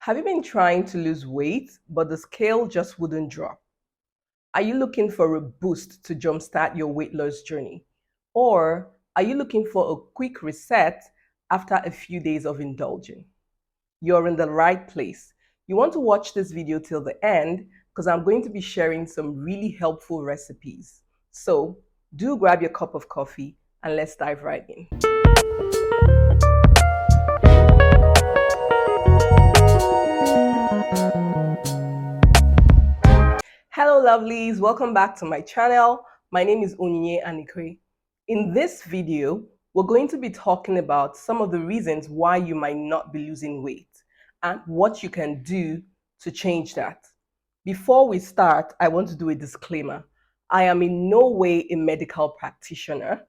Have you been trying to lose weight, but the scale just wouldn't drop? Are you looking for a boost to jumpstart your weight loss journey? Or are you looking for a quick reset after a few days of indulging? You're in the right place. You want to watch this video till the end because I'm going to be sharing some really helpful recipes. So do grab your cup of coffee and let's dive right in. Hello lovelies, welcome back to my channel. My name is Onyinye Anikwe. In this video, we're going to be talking about some of the reasons why you might not be losing weight and what you can do to change that. Before we start, I want to do a disclaimer. I am in no way a medical practitioner.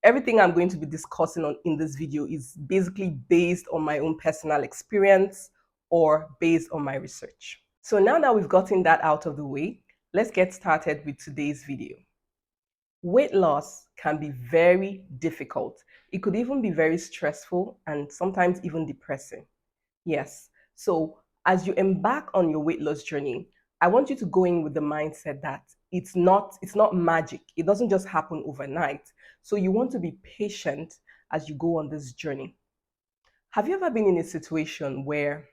Everything I'm going to be discussing in this video is basically based on my own personal experience or based on my research. So now that we've gotten that out of the way, let's get started with today's video. Weight loss can be very difficult. It could even be very stressful and sometimes even depressing. Yes. So as you embark on your weight loss journey, I want you to go in with the mindset that it's not magic. It doesn't just happen overnight. So you want to be patient as you go on this journey. Have you ever been in a situation where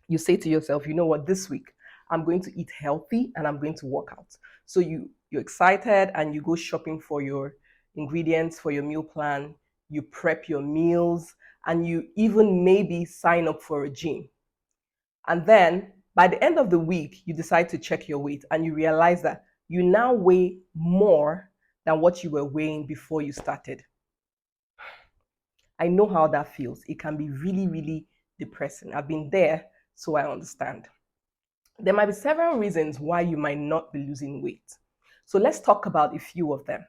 you say to yourself, you know what, this week I'm going to eat healthy and I'm going to work out. So you're excited and you go shopping for your ingredients for your meal plan, you prep your meals, and you even maybe sign up for a gym. And then by the end of the week, you decide to check your weight and you realize that you now weigh more than what you were weighing before you started. I know how that feels. It can be really, really depressing. I've been there, so I understand. There might be several reasons why you might not be losing weight. So let's talk about a few of them.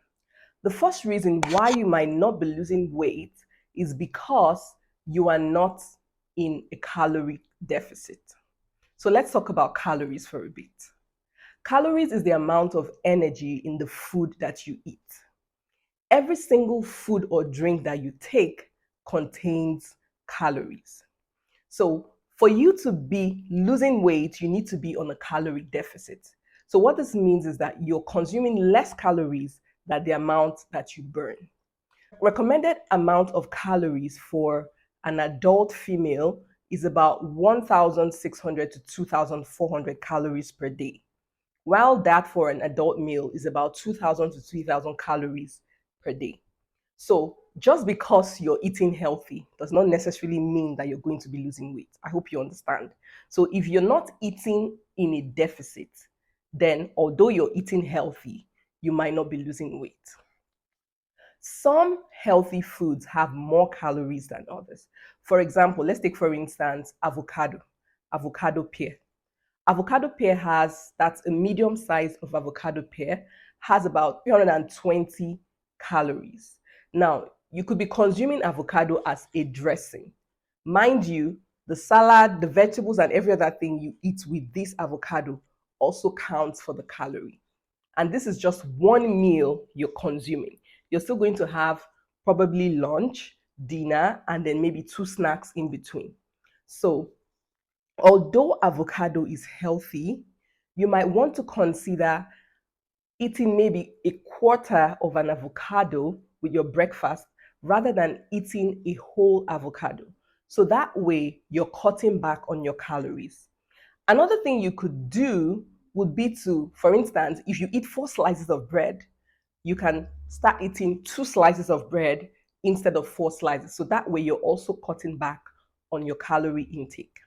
The first reason why you might not be losing weight is because you are not in a calorie deficit. So let's talk about calories for a bit. Calories is the amount of energy in the food that you eat. Every single food or drink that you take contains calories. So for you to be losing weight, you need to be on a calorie deficit. So what this means is that you're consuming less calories than the amount that you burn. Recommended amount of calories for an adult female is about 1,600 to 2,400 calories per day, while that for an adult male is about 2,000 to 3,000 calories per day. So just because you're eating healthy does not necessarily mean that you're going to be losing weight. I hope you understand. So if you're not eating in a deficit, then although you're eating healthy, you might not be losing weight. Some healthy foods have more calories than others. For example, let's take for instance avocado pear. Avocado pear that's a medium size of avocado pear, has about 320 calories. Now, you could be consuming avocado as a dressing. Mind you, the salad, the vegetables, and every other thing you eat with this avocado also counts for the calorie. And this is just one meal you're consuming. You're still going to have probably lunch, dinner, and then maybe 2 snacks in between. So although avocado is healthy, you might want to consider eating maybe a quarter of an avocado with your breakfast rather than eating a whole avocado. So that way, you're cutting back on your calories. Another thing you could do would be to, for instance, if you eat 4 slices of bread, you can start eating 2 slices of bread instead of 4 slices. So that way, you're also cutting back on your calorie intake.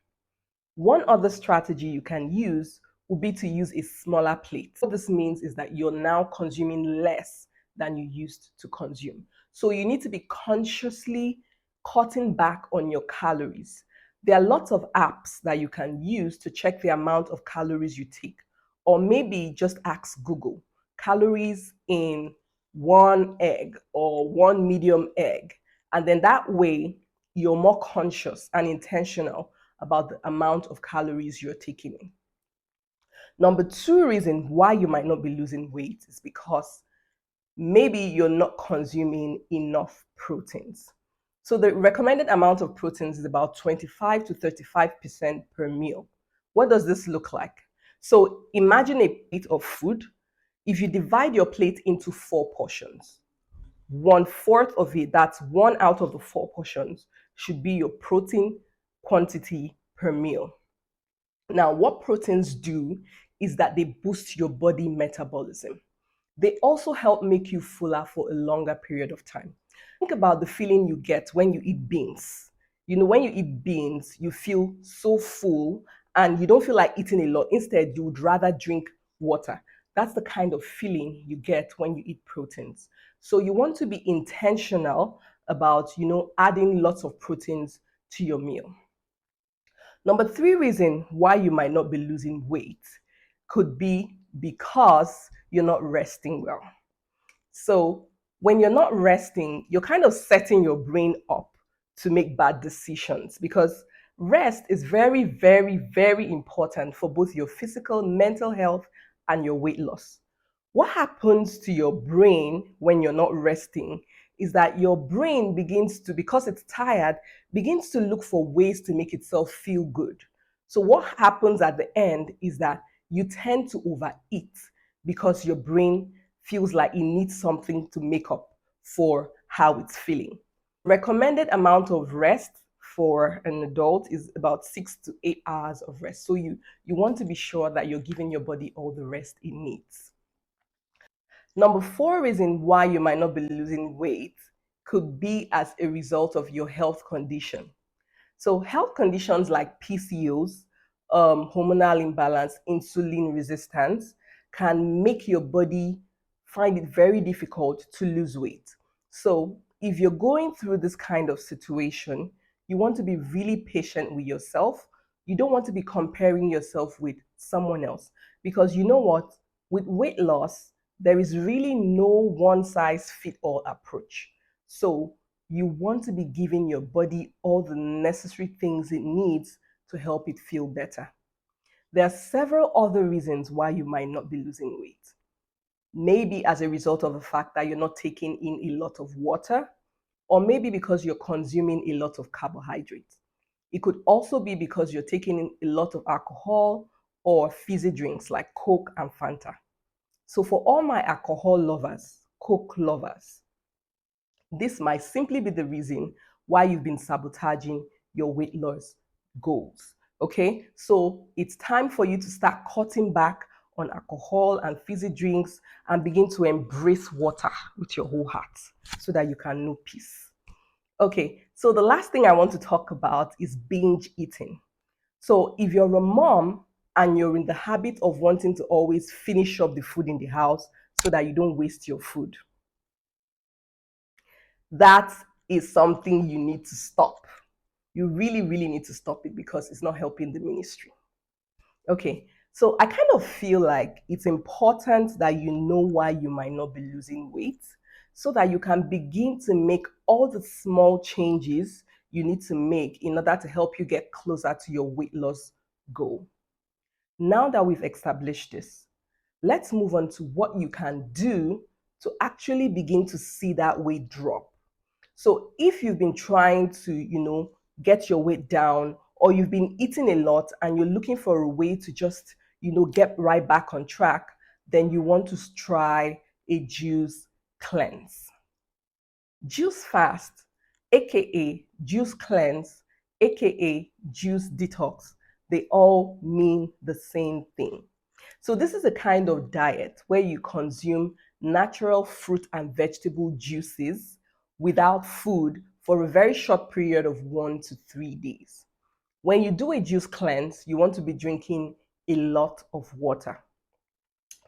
One other strategy you can use would be to use a smaller plate. What this means is that you're now consuming less than you used to consume. So you need to be consciously cutting back on your calories. There are lots of apps that you can use to check the amount of calories you take. Or maybe just ask Google, calories in 1 egg or 1 medium egg. And then that way, you're more conscious and intentional about the amount of calories you're taking in. Number 2 reason why you might not be losing weight is because maybe you're not consuming enough proteins. So the recommended amount of proteins is about 25 to 35% per meal. What does this look like? So imagine a plate of food. If you divide your plate into 4 portions, 1/4 of it, that's one out of the 4 portions, should be your protein quantity per meal. Now, what proteins do is that they boost your body metabolism. They also help make you fuller for a longer period of time. Think about the feeling you get when you eat beans. When you eat beans, you feel so full and you don't feel like eating a lot. Instead, you would rather drink water. That's the kind of feeling you get when you eat proteins. So you want to be intentional about, adding lots of proteins to your meal. Number 3 reason why you might not be losing weight could be because you're not resting well. So when you're not resting, you're kind of setting your brain up to make bad decisions, because rest is very, very, very important for both your physical, mental health, and your weight loss. What happens to your brain when you're not resting is that your brain begins to, because it's tired, begins to look for ways to make itself feel good. So what happens at the end is that you tend to overeat because your brain feels like it needs something to make up for how it's feeling. Recommended amount of rest for an adult is about 6 to 8 hours of rest. So you want to be sure that you're giving your body all the rest it needs. Number 4 reason why you might not be losing weight could be as a result of your health condition. So health conditions like PCOS, hormonal imbalance, insulin resistance, can make your body find it very difficult to lose weight. So if you're going through this kind of situation, you want to be really patient with yourself. You don't want to be comparing yourself with someone else, because you know what? With weight loss, there is really no one size fit all approach. So you want to be giving your body all the necessary things it needs to help it feel better. There are several other reasons why you might not be losing weight. Maybe as a result of the fact that you're not taking in a lot of water, or maybe because you're consuming a lot of carbohydrates. It could also be because you're taking in a lot of alcohol or fizzy drinks like Coke and Fanta. So for all my alcohol lovers, Coke lovers, this might simply be the reason why you've been sabotaging your weight loss goals. Okay, so it's time for you to start cutting back on alcohol and fizzy drinks and begin to embrace water with your whole heart so that you can know peace. Okay, so the last thing I want to talk about is binge eating. So if you're a mom and you're in the habit of wanting to always finish up the food in the house so that you don't waste your food, that is something you need to stop. You really, really need to stop it because it's not helping the ministry. Okay, so I kind of feel like it's important that you know why you might not be losing weight so that you can begin to make all the small changes you need to make in order to help you get closer to your weight loss goal. Now that we've established this, let's move on to what you can do to actually begin to see that weight drop. So if you've been trying to, get your weight down, or you've been eating a lot and you're looking for a way to just, get right back on track, then you want to try a juice cleanse. Juice fast, aka juice cleanse, aka juice detox, they all mean the same thing. So this is a kind of diet where you consume natural fruit and vegetable juices without food for a very short period of 1 to 3 days. When you do a juice cleanse, you want to be drinking a lot of water.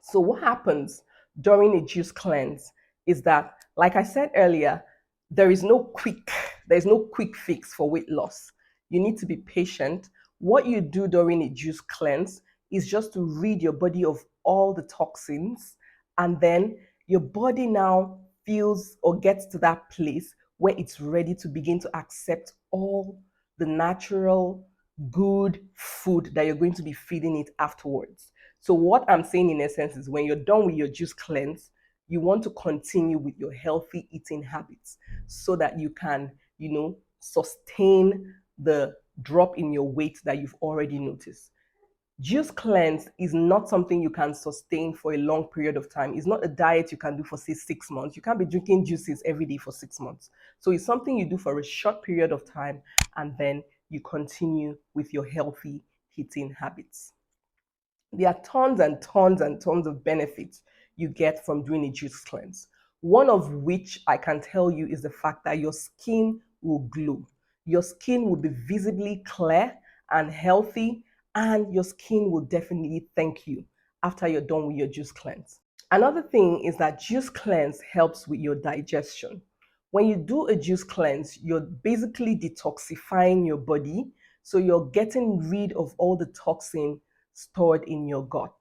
So what happens during a juice cleanse is that, like I said earlier, there's no quick fix for weight loss. You need to be patient. What you do during a juice cleanse is just to rid your body of all the toxins, and then your body now feels or gets to that place where it's ready to begin to accept all the natural, good food that you're going to be feeding it afterwards. So what I'm saying in essence is when you're done with your juice cleanse, you want to continue with your healthy eating habits so that you can sustain the drop in your weight that you've already noticed. Juice cleanse is not something you can sustain for a long period of time. It's not a diet you can do for, say, 6 months. You can't be drinking juices every day for 6 months. So it's something you do for a short period of time, and then you continue with your healthy eating habits. There are tons and tons and tons of benefits you get from doing a juice cleanse. One of which I can tell you is the fact that your skin will glow. Your skin will be visibly clear and healthy, and your skin will definitely thank you after you're done with your juice cleanse. Another thing is that juice cleanse helps with your digestion. When you do a juice cleanse, you're basically detoxifying your body, so you're getting rid of all the toxin stored in your gut.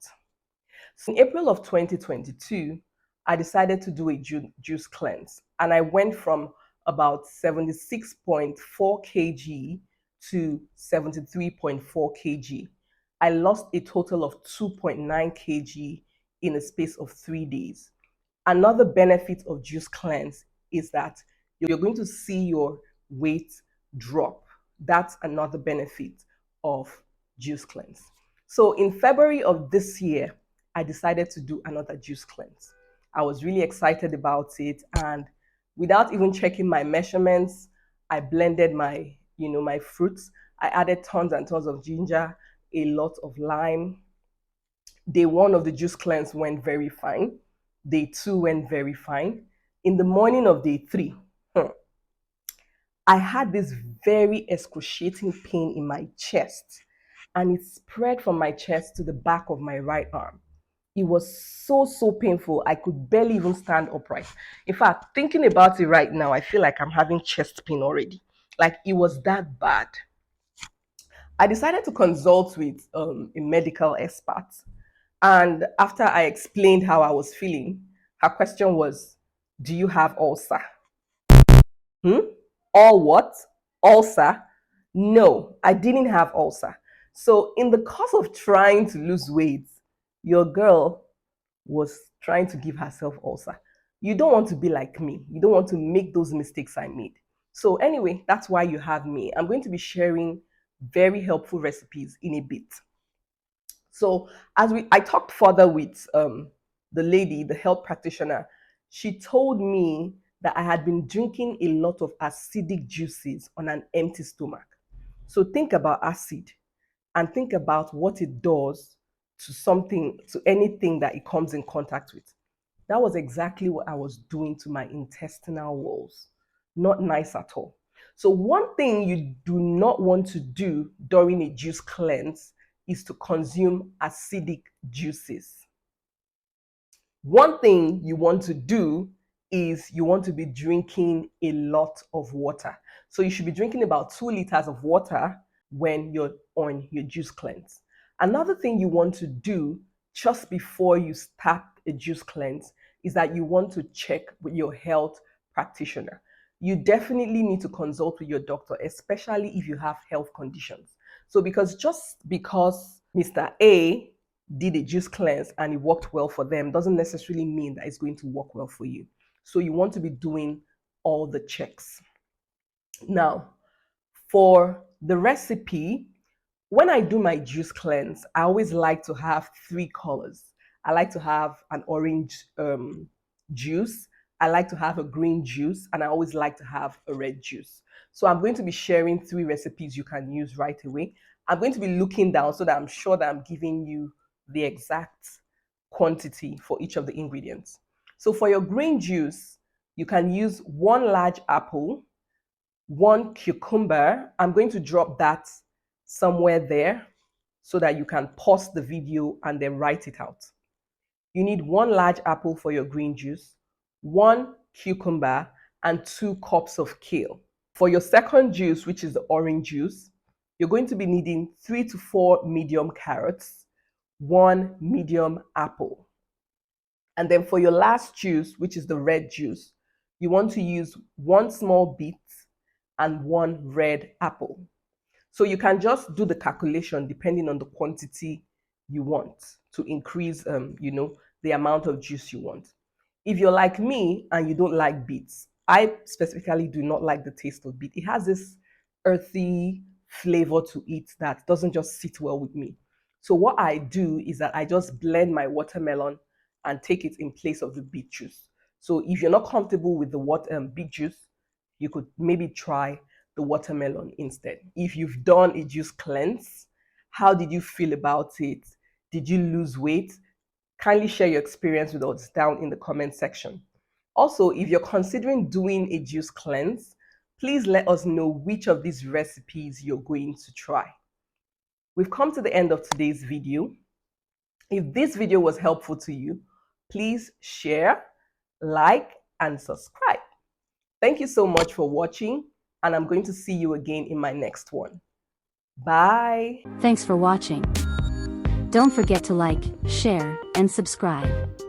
So in April of 2022, I decided to do a juice cleanse, and I went from about 76.4 kg to 73.4 kg. I lost a total of 2.9 kg in a space of 3 days. Another benefit of juice cleanse is that you're going to see your weight drop. That's another benefit of juice cleanse. So in February of this year, I decided to do another juice cleanse. I was really excited about it, and without even checking my measurements, I blended my fruits. I added tons and tons of ginger, a lot of lime. Day 1 of the juice cleanse went very fine. Day 2 went very fine. In the morning of day 3, I had this very excruciating pain in my chest, and it spread from my chest to the back of my right arm. It was so painful. I could barely even stand upright. In fact, thinking about it right now, I feel like I'm having chest pain already. Like, it was that bad. I decided to consult with a medical expert. And after I explained how I was feeling, her question was, "Do you have ulcer?" All what? Ulcer? No, I didn't have ulcer. So in the course of trying to lose weight, your girl was trying to give herself ulcer. You don't want to be like me. You don't want to make those mistakes I made. So anyway, that's why you have me. I'm going to be sharing very helpful recipes in a bit. So I talked further with the lady, the health practitioner, she told me that I had been drinking a lot of acidic juices on an empty stomach. So think about acid and think about what it does to anything that it comes in contact with. That was exactly what I was doing to my intestinal walls. Not nice at all. So one thing you do not want to do during a juice cleanse is to consume acidic juices. One thing you want to do is you want to be drinking a lot of water. So you should be drinking about 2 liters of water when you're on your juice cleanse. Another thing you want to do just before you start a juice cleanse is that you want to check with your health practitioner. You definitely need to consult with your doctor, especially if you have health conditions. So just because Mr. A did a juice cleanse and it worked well for them doesn't necessarily mean that it's going to work well for you. So you want to be doing all the checks. Now, for the recipe, when I do my juice cleanse, I always like to have 3 colors. I like to have an orange juice, I like to have a green juice, and I always like to have a red juice. So I'm going to be sharing 3 recipes you can use right away. I'm going to be looking down so that I'm sure that I'm giving you the exact quantity for each of the ingredients. So for your green juice, you can use 1 large apple, 1 cucumber. I'm going to drop that somewhere there so that you can pause the video and then write it out. You need 1 large apple for your green juice, 1 cucumber, and 2 cups of kale. For your second juice, which is the orange juice, you're going to be needing 3 to 4 medium carrots, 1 medium apple. And then for your last juice, which is the red juice, you want to use 1 small beet and 1 red apple. So you can just do the calculation depending on the quantity you want to increase, the amount of juice you want. If you're like me and you don't like beets, I specifically do not like the taste of beet. It has this earthy flavor to it that doesn't just sit well with me. So what I do is that I just blend my watermelon and take it in place of the beet juice. So if you're not comfortable with the beet juice, you could maybe try the watermelon instead. If you've done a juice cleanse, how did you feel about it? Did you lose weight? Kindly share your experience with us down in the comment section. Also, if you're considering doing a juice cleanse, please let us know which of these recipes you're going to try. We've come to the end of today's video. If this video was helpful to you, please share, like, and subscribe. Thank you so much for watching, and I'm going to see you again in my next one. Bye. Thanks for watching. Don't forget to like, share, and subscribe.